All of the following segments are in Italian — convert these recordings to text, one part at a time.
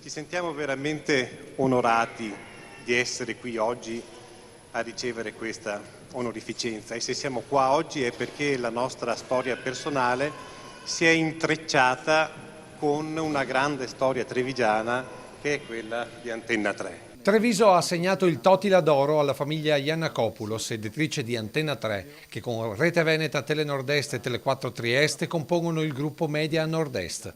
Ci sentiamo veramente onorati di essere qui oggi a ricevere questa onorificenza e se siamo qua oggi è perché la nostra storia personale si è intrecciata con una grande storia trevigiana che è quella di Antenna 3. Treviso ha assegnato il Totila d'Oro alla famiglia Iannacopoulos, editrice di Antenna 3, che con Rete Veneta, Telenord-Est e Tele4 Trieste compongono il gruppo Media Nord-Est.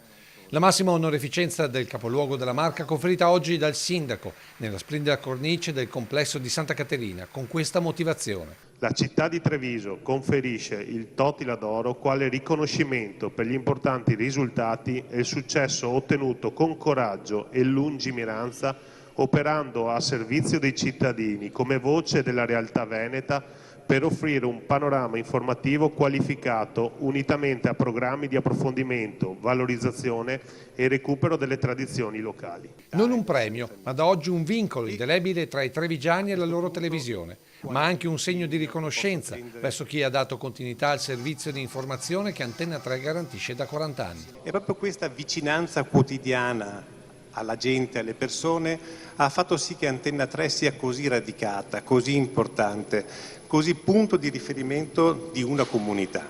La massima onorificenza del capoluogo della Marca conferita oggi dal sindaco nella splendida cornice del complesso di Santa Caterina con questa motivazione. La città di Treviso conferisce il Totila d'Oro quale riconoscimento per gli importanti risultati e il successo ottenuto con coraggio e lungimiranza, operando a servizio dei cittadini come voce della realtà veneta per offrire un panorama informativo qualificato unitamente a programmi di approfondimento, valorizzazione e recupero delle tradizioni locali. Non un premio, ma da oggi un vincolo indelebile tra i trevigiani e la loro televisione, ma anche un segno di riconoscenza verso chi ha dato continuità al servizio di informazione che Antenna 3 garantisce da 40 anni. E proprio questa vicinanza quotidiana alla gente, alle persone, ha fatto sì che Antenna 3 sia così radicata, così importante, così punto di riferimento di una comunità.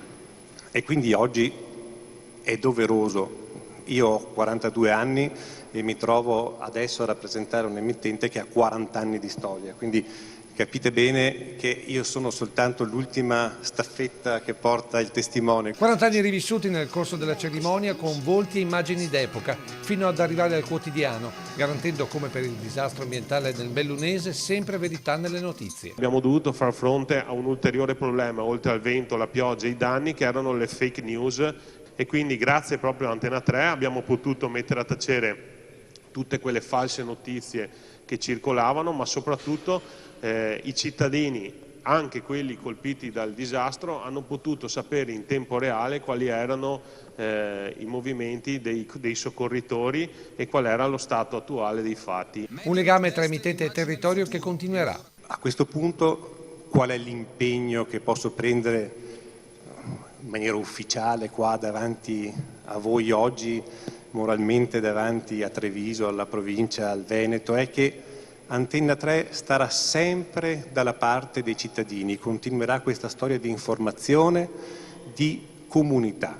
E quindi oggi è doveroso. Io ho 42 anni e mi trovo adesso a rappresentare un emittente che ha 40 anni di storia, quindi capite bene che io sono soltanto l'ultima staffetta che porta il testimone. 40 anni rivissuti nel corso della cerimonia con volti e immagini d'epoca, fino ad arrivare al quotidiano, garantendo come per il disastro ambientale del Bellunese sempre verità nelle notizie. Abbiamo dovuto far fronte a un ulteriore problema, oltre al vento, la pioggia e i danni, che erano le fake news, e quindi grazie proprio a Antenna 3 abbiamo potuto mettere a tacere tutte quelle false notizie che circolavano, ma soprattutto i cittadini, anche quelli colpiti dal disastro, hanno potuto sapere in tempo reale quali erano i movimenti dei soccorritori e qual era lo stato attuale dei fatti. Un legame tra emittente e territorio che continuerà. A questo punto qual è l'impegno che posso prendere in maniera ufficiale qua davanti a voi oggi, moralmente davanti a Treviso, alla provincia, al Veneto, è che Antenna 3 starà sempre dalla parte dei cittadini, continuerà questa storia di informazione, di comunità.